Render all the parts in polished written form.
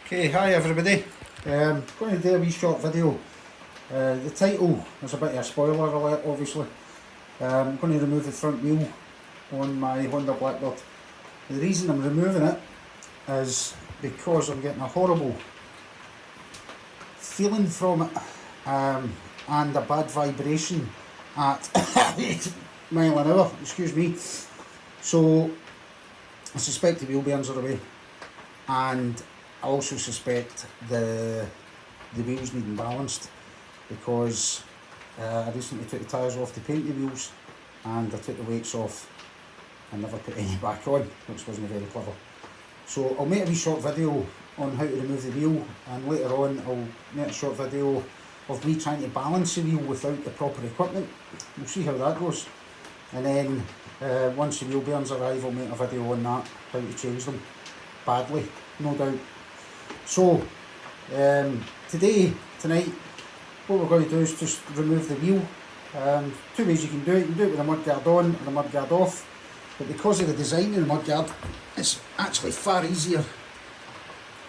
Okay, hi everybody. Going to do a wee short video. The title is a bit of a spoiler alert, obviously. I'm going to remove the front wheel on my Honda Blackbird. The reason I'm removing it is because I'm getting a horrible feeling from it and a bad vibration at 8 mile an hour, excuse me. So I suspect the wheel bearings are away, and I also suspect the wheels needing balanced, because I recently took the tyres off to paint the wheels and I took the weights off and never put any back on, which wasn't very clever. So I'll make a wee short video on how to remove the wheel, and later on I'll make a short video of me trying to balance the wheel without the proper equipment. We'll see how that goes, and then once the wheel bearings arrive I'll make a video on that, how to change them badly, no doubt. So tonight, what we're going to do is just remove the wheel. Two ways you can do it. You can do it with a mudguard on and a mudguard off, but because of the design of the mudguard, it's actually far easier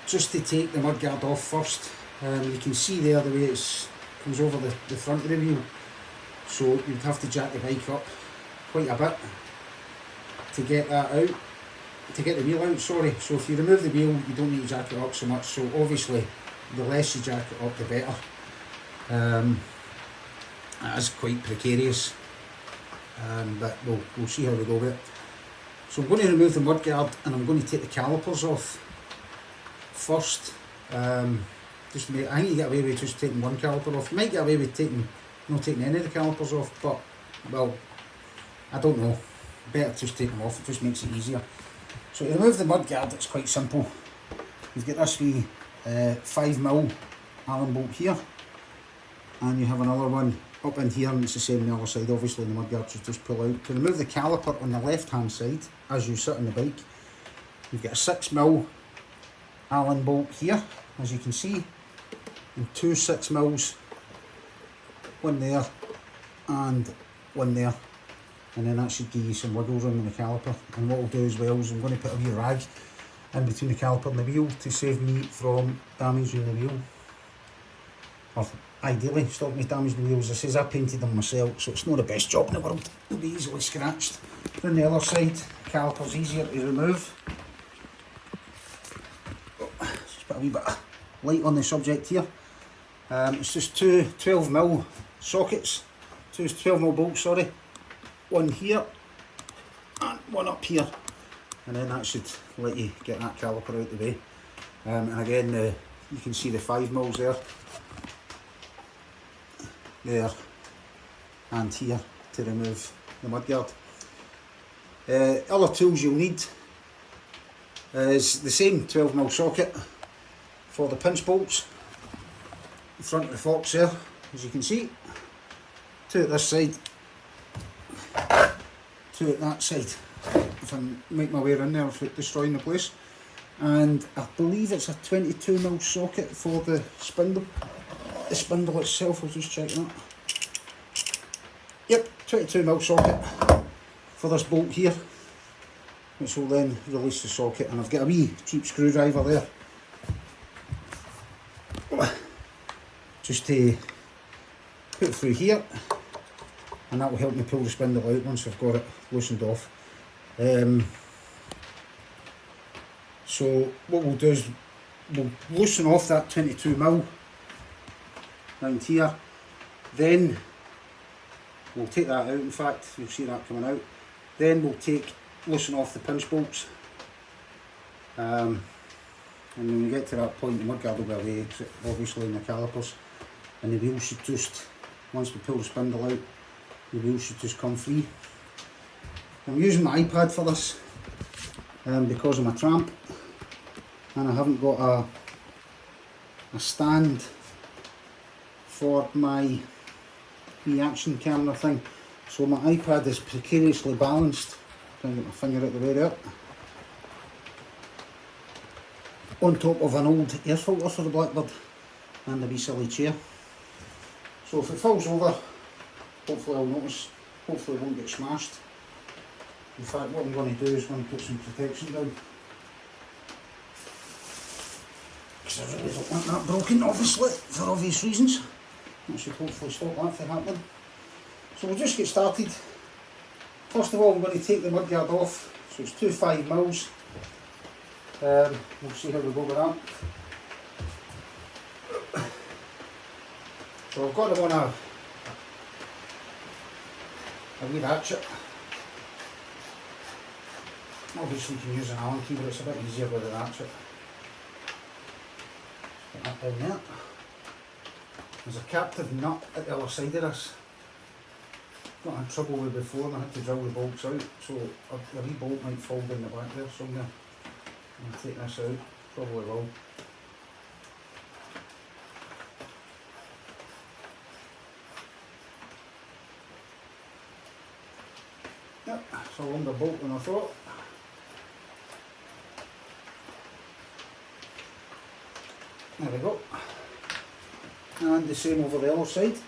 just to take the mudguard off first. You can see there the way it comes over the front of the wheel, so you'd have to jack the bike up quite a bit to get that out. To get the wheel out, sorry. So if you remove the wheel, you don't need to jack it up so much. So obviously, the less you jack it up, the better. It is quite precarious, but we'll see how we go with it. So I'm going to remove the mudguard and I'm going to take the calipers off first. Just to make, I think you get away with just taking one caliper off. You might get away with not taking any of the calipers off, but well, I don't know. Better just take them off. It just makes it easier. So to remove the mudguard, it's quite simple. You've got this wee 5mm Allen bolt here, and you have another one up in here, and it's the same on the other side. Obviously the mudguard should just pull out. To remove the caliper on the left hand side, as you sit on the bike, you've got a 6mm Allen bolt here, as you can see, and two 6mm, one there and one there. And then that should give you some wiggle room in the caliper. And what we'll do as well is I'm going to put a wee rag in between the caliper and the wheel to save me from damaging the wheel. Or ideally stop me damaging the wheels. As I say, I painted them myself, so it's not the best job in the world. They'll be easily scratched. From the other side, the caliper's easier to remove. Just put a wee bit of light on the subject here. It's just two 12mm sockets, two 12mm bolts, sorry. One here and one up here, and then that should let you get that caliper out the way. And again, you can see the 5mm there and here to remove the mudguard. Other tools you'll need is the same 12mm socket for the pinch bolts, the front of the forks there, as you can see, two at this side, two at that side, if I make my way around there without destroying the place. And I believe it's a 22mm socket for the spindle. The spindle itself, I'll just check that. Yep, 22mm socket for this bolt here, which will then release the socket. And I've got a wee cheap screwdriver there, just to put it through here, and that will help me pull the spindle out once I've got it loosened off. So what we'll do is we'll loosen off that 22mm round here, then we'll take that out. In fact, you'll see that coming out. Then we'll loosen off the pinch bolts, and when we get to that point, the mudguard will be away, obviously, in the calipers, and the wheel should just, once we pull the spindle out, the wheel should just come free. I'm using my iPad for this because I'm a tramp and I haven't got a stand for my action camera thing, so my iPad is precariously balanced. Trying to get my finger out the way there, on top of an old air filter for the Blackbird and a wee silly chair. So if it falls over, hopefully I'll notice, hopefully it won't get smashed. In fact, what I'm going to do is going to put some protection down. because I really don't want that broken, obviously, for obvious reasons. That should hopefully stop that from happening. So we'll just get started. First of all, I'm going to take the mudguard off, so it's 2 5mm. We'll see how we go with that. So I've got them on a wee ratchet. Obviously you can use an Allen key, but it's a bit easier with a ratchet. Put that down there. There's a captive nut at the other side of this. Got in trouble with before and I had to drill the bolts out, so a wee bolt might fall down the back there somewhere. I'll take this out, probably will. Yep, it's a longer bolt than I thought. There we go. And the same over the other side.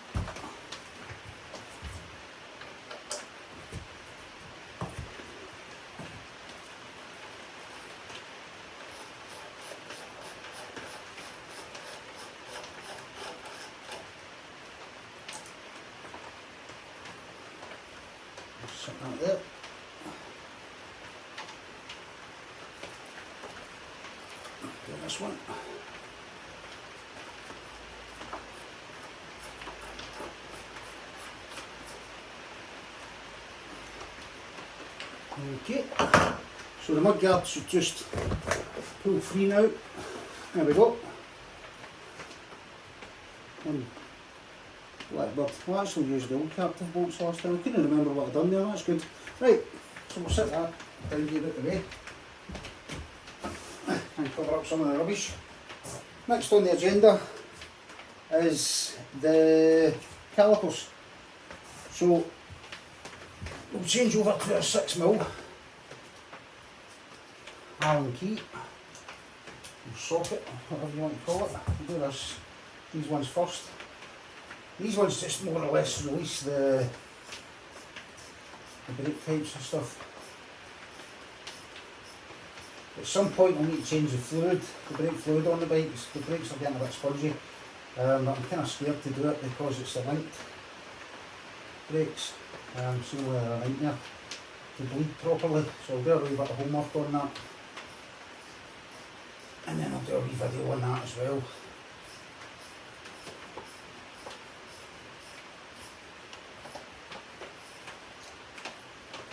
Set that there. Do this one. Okay, so the mudguard should just pull free now. There we go. And Blackbird. I actually used the old captive bolts last time. I couldn't remember what I'd done there. That's good. Right, so we'll set that down here out the way and cover up some of the rubbish. Next on the agenda is the calipers. So we'll change over to a 6mm Allen key, or socket, whatever you want to call it. We'll do these ones first. These ones just more or less release the brake pipes and stuff. At some point I'll need to change the fluid, the brake fluid on the bikes. The brakes are getting a bit spongy, but I'm kind of scared to do it because it's the linked brakes. So they're a nightmare to bleed properly, so I'll do a wee bit of homework on that, and then I'll do a wee video on that as well.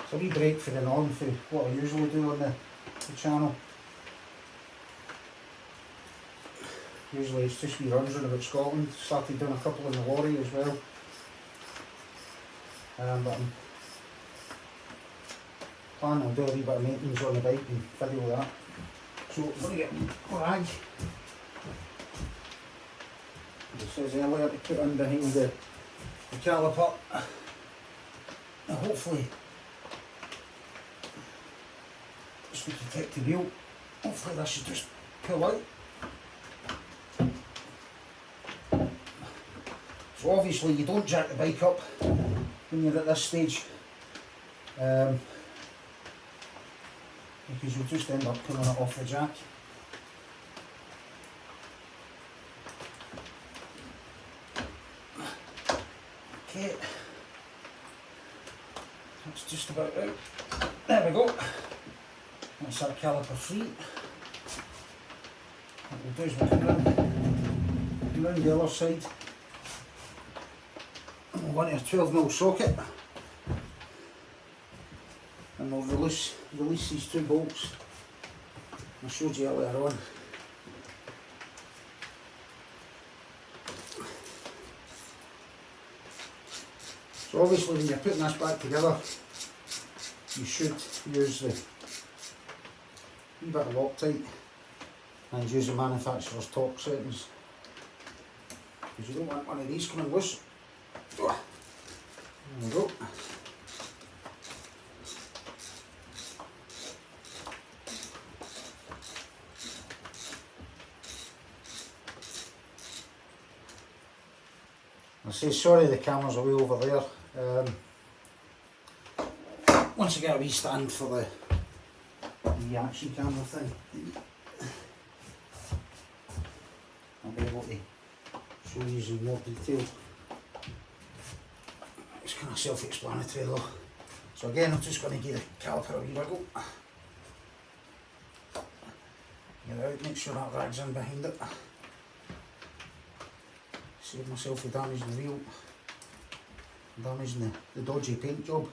It's a wee break for the norm for what I usually do on the channel. Usually it's just wee runs around about Scotland. Started doing a couple in the lorry as well. But I'm planning on doing a wee bit of maintenance on the bike and video that. So I'm going to get a rag, as it says earlier, to put in behind the caliper. And hopefully this will protect the wheel. Hopefully this should just pull out. So obviously you don't jack the bike up when you're at this stage, because you'll just end up pulling it off the jack. Okay, that's just about out. There we go. That's our caliper free. What we'll do is we'll come round the other side. We'll go into a 12mm socket and we'll release these 2 bolts I showed you earlier on. So obviously when you're putting this back together, you should use the wee bit of Loctite and use the manufacturer's torque settings, because you don't want one of these coming loose. There we go. I say sorry the camera's away over there. Once I get a wee stand for the action camera thing. show you in more detail. It's kind of self-explanatory though. So again, I'm just going to give the caliper a wee wiggle. Get it out, make sure that rag's in behind it. Save myself the damaging the wheel, damaging the dodgy paint job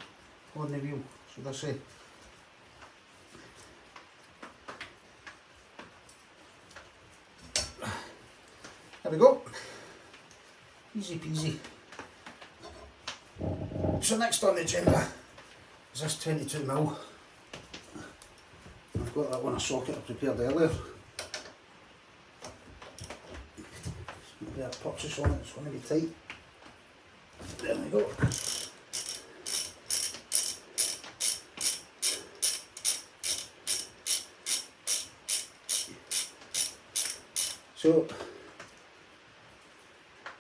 on the wheel, should I say. There we go, easy peasy. So next on the agenda is this 22mm. I've got that one a socket I prepared earlier. A bit of purchase on it, it's going to be tight. There we go. So,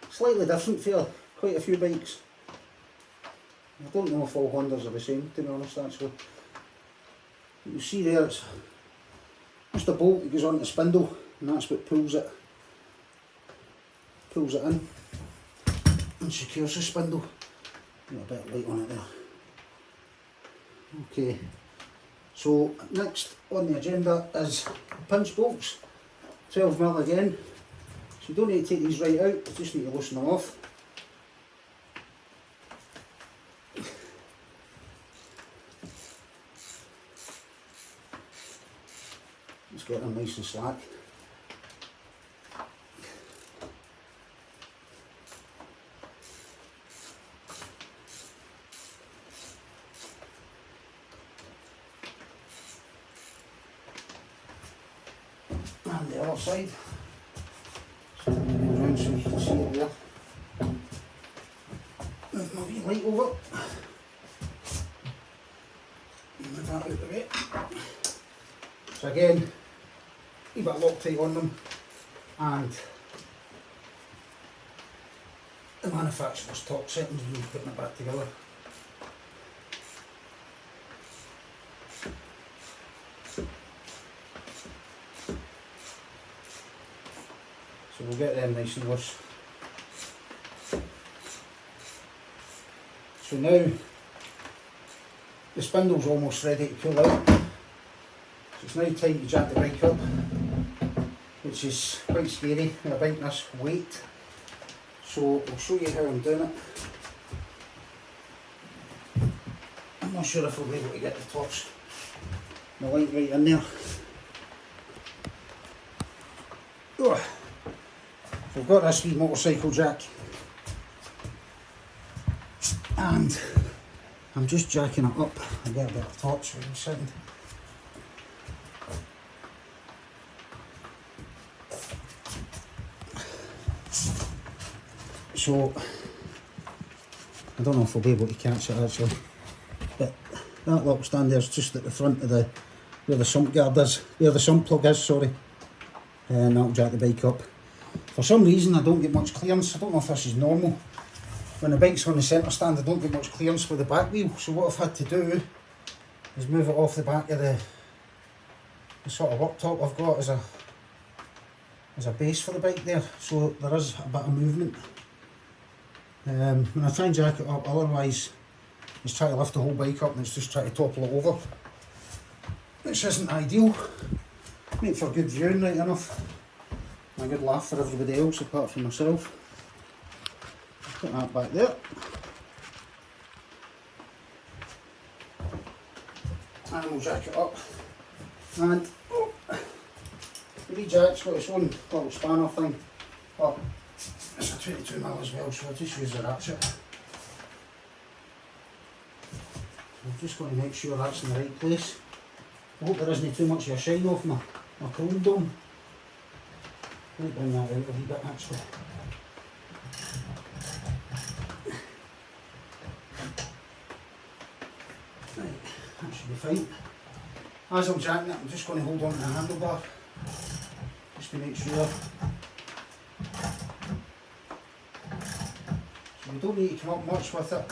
slightly different for quite a few bikes. I don't know if all Hondas are the same, to be honest, actually. You see there, it's just a bolt that goes on the spindle, and that's what pulls it in and secures the spindle. Got a bit of light on it there. Okay, so next on the agenda is pinch bolts, 12mm again. So you don't need to take these right out, you just need to loosen them off. Let's get them nice and slack. And the other side. So around so you can see it there. Move my wee light over. Move that out of the way. So again, a bit of Loctite on them, and the manufacturer's top settings when you're putting it back together. So we'll get them nice and loose. So now the spindle's almost ready to pull out. So it's now time to jack the bike up, which is quite scary with a bike this weight. So I'll show you how I'm doing it. I'm not sure if I'll be able to get the torch, the light right in there. Oh. So I've got this wee motorcycle jack, and I'm just jacking it up. I'll get a bit of torch for a second. So, I don't know if I'll be able to catch it actually, but that lock stand there's just at the front of the, where the sump guard is, where the sump plug is, sorry, and that'll jack the bike up. For some reason I don't get much clearance. I don't know if this is normal. When the bike's on the centre stand I don't get much clearance with the back wheel, so what I've had to do is move it off the back of the sort of worktop I've got as a base for the bike there, so there is a bit of movement. When I try and jack it up, otherwise it's trying to lift the whole bike up and it's just trying to topple it over, which isn't ideal. Make for good viewing, right enough. A good laugh for everybody else apart from myself. Put that back there. And we'll jack it up. And the wee jack's got its own little spanner thing. Well, it's a 22mm as well, so I'll just use the ratchet. I'm just going to make sure that's in the right place. I hope there isn't too much of a shine off my chrome dome. I'll bring that out a wee bit actually. Right, that should be fine. As I'm jacking it, I'm just going to hold on to the handlebar just to make sure. So we don't need to come up much with it,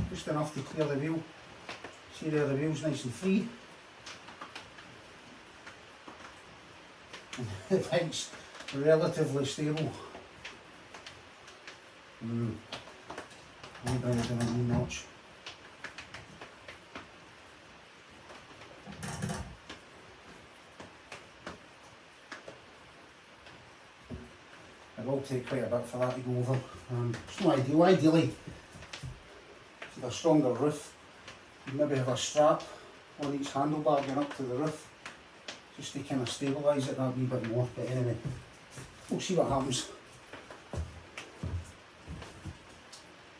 just enough to clear the wheel. See there, the wheel's nice and free. And the bike's relatively stable. I'll bring it down a wee notch. It will take quite a bit for that to go over. It's not ideal. Ideally, with a stronger roof, you maybe have a strap on each handlebar going up to the roof, just to kind of stabilise it that wee bit more. But anyway, we'll see what happens.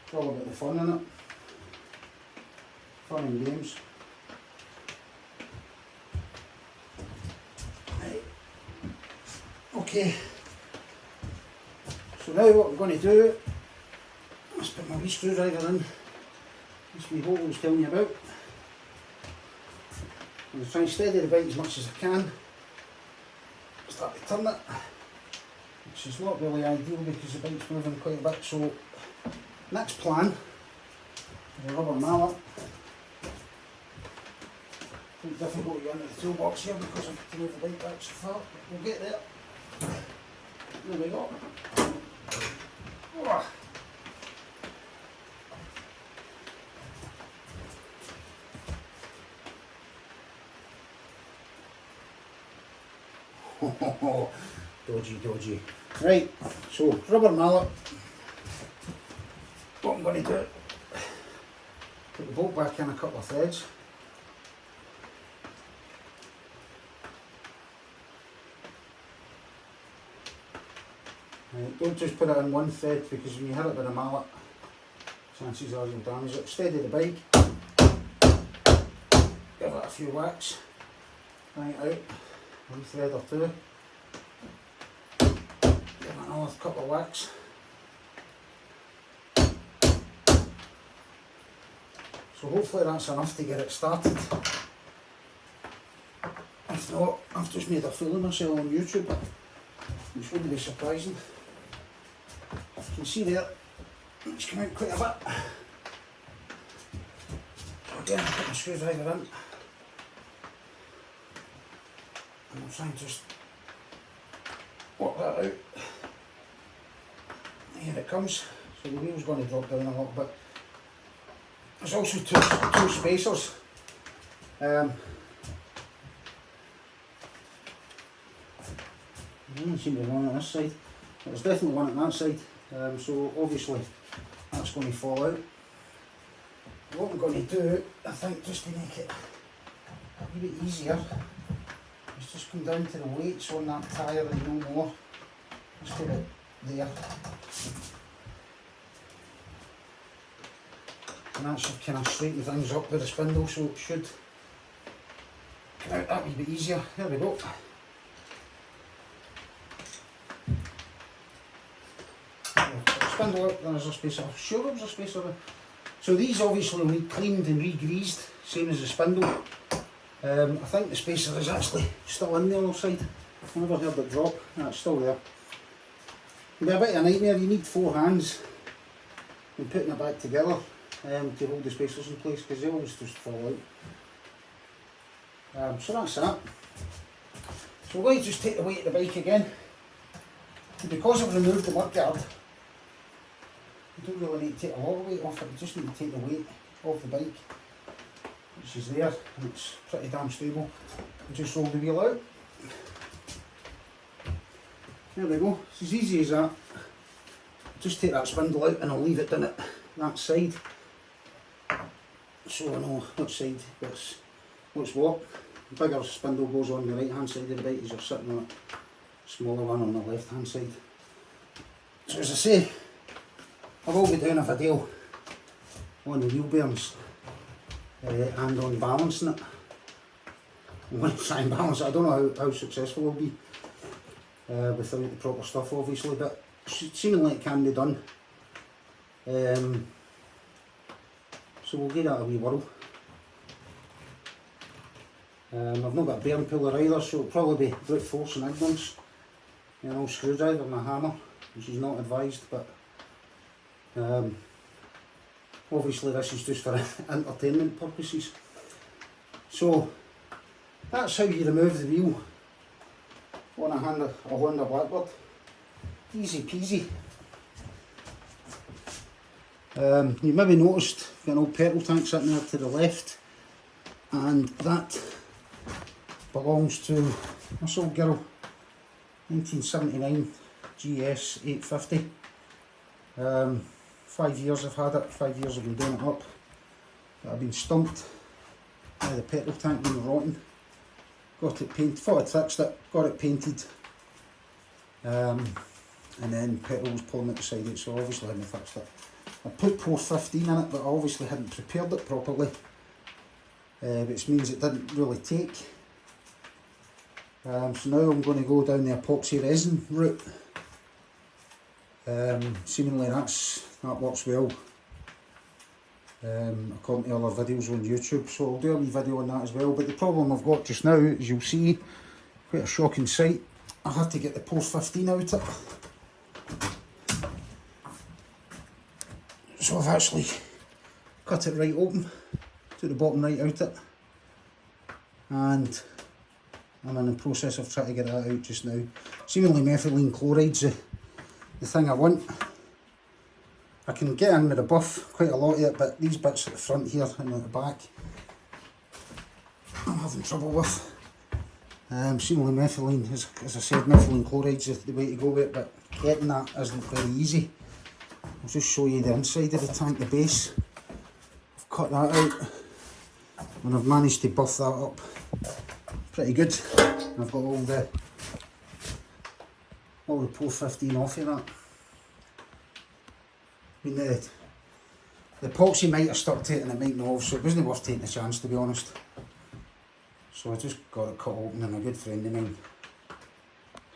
It's all about the fun in it. Fun and games. Right. Okay. So now what we're going to do, let's put my wee screwdriver in, this wee hole I was telling you about. I'm going to try and steady the bike as much as I can. Start to turn it, which is not really ideal because the bike's moving quite a bit. So next plan, the rubber mallet. Quite difficult to get into the toolbox here because I've got to move the bike back so far. We'll get there. There we go. Oh, dodgy. Right, so rubber mallet. What I'm going to do, put the bolt back in a couple of threads. Right, don't just put it in one thread because when you hit it with a mallet, chances are you'll damage it. Steady the bike, give it a few whacks, bring it out, one thread or two, give it another couple of whacks. So hopefully that's enough to get it started. If not, I've just made a fool of myself on YouTube, which wouldn't be surprising. You can see there, it's come out quite a bit. So again, I'll put my screwdriver in. And I'll try and just work that out. Here it comes. So the wheel's going to drop down a little bit. There's also two spacers. There doesn't seem to be one on this side. There's definitely one on that side. So obviously that's going to fall out. What I'm going to do, I think, just to make it a wee bit easier, is just come down to the weights on that tyre and no more. Just put it there. And that should kind of straighten things up with the spindle, so it should come out that wee bit easier. There we go. Spindle out, there's a spacer. Sure there was a spacer there. So these obviously we cleaned and re-greased, same as the spindle. I think the spacer is actually still in the other side. I've never heard it drop. No, it's still there. It'll be a bit of a nightmare. You need 4 hands in putting it back together to hold the spacers in place because they always just fall out. So that's that. So we're going to just take the weight of the bike again. And because I've removed the mudguard, you don't really need to take a lot of weight off it, you just need to take the weight off the bike, which is there, and it's pretty damn stable. And just roll the wheel out. There we go, it's as easy as that. Just take that spindle out and I'll leave it down at that side. So I know which side what's what. The bigger spindle goes on the right hand side of the bike as you're sitting on it. Smaller one on the left hand side. So as I say, I will be doing a video on the wheel bearings and on balancing it. I'm going to try and balance it. I don't know how successful it'll be without the proper stuff obviously, but seemingly it can be done. So we'll give that a wee whirl. I've not got a bearing puller either, so it'll probably be brute force and ignorance. You know, screwdriver and a hammer, which is not advised, but obviously this is just for entertainment purposes. So that's how you remove the wheel on a Honda Blackbird. Easy peasy. You maybe noticed got an old petrol tank sitting there to the left, and that belongs to this old girl, 1979 GS 850. 5 years I've had it, 5 years I've been doing it up. But I've been stumped by the petrol tank being rotten. Got it painted, thought I'd fixed it, got it painted. And then petrol was pulling out the side of it, so obviously I hadn't fixed it. I put post 15 in it, but I obviously hadn't prepared it properly, which means it didn't really take. So now I'm going to go down the epoxy resin route. Seemingly that works well, according to other videos on YouTube, so I'll do a wee video on that as well. But the problem I've got just now, as you'll see, quite a shocking sight. I have to get the post 15 out of it. So I've actually cut it right open, to the bottom right out it, and I'm in the process of trying to get that out just now. Seemingly methylene chloride's the thing I want. I can get in with the buff, quite a lot of it, but these bits at the front here and at the back, I'm having trouble with. Seemingly methylene, as I said, methylene chloride's the way to go with it, but getting that isn't very easy. I'll just show you the inside of the tank, the base. I've cut that out and I've managed to buff that up pretty good. I've got all the post 15 off of that. I mean, the epoxy might have stuck to it and it might not have, so it wasn't worth taking a chance, to be honest. So I just got it cut open, and a good friend of mine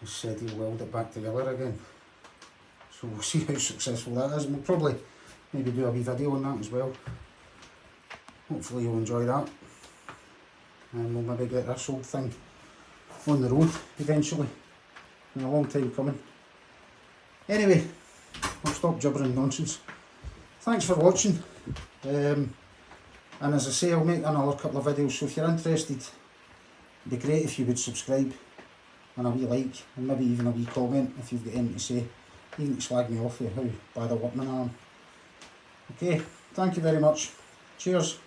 has said he'll weld it back together again. So we'll see how successful that is, and we'll probably maybe do a wee video on that as well. Hopefully you'll enjoy that, and we'll maybe get this old thing on the road eventually. In a long time coming. Anyway, I'll stop gibbering nonsense. Thanks for watching, and as I say, I'll make another couple of videos, so if you're interested, it'd be great if you would subscribe and a wee like, and maybe even a wee comment if you've got anything to say. Even to slag me off for how bad a workman I am. Okay, thank you very much. Cheers.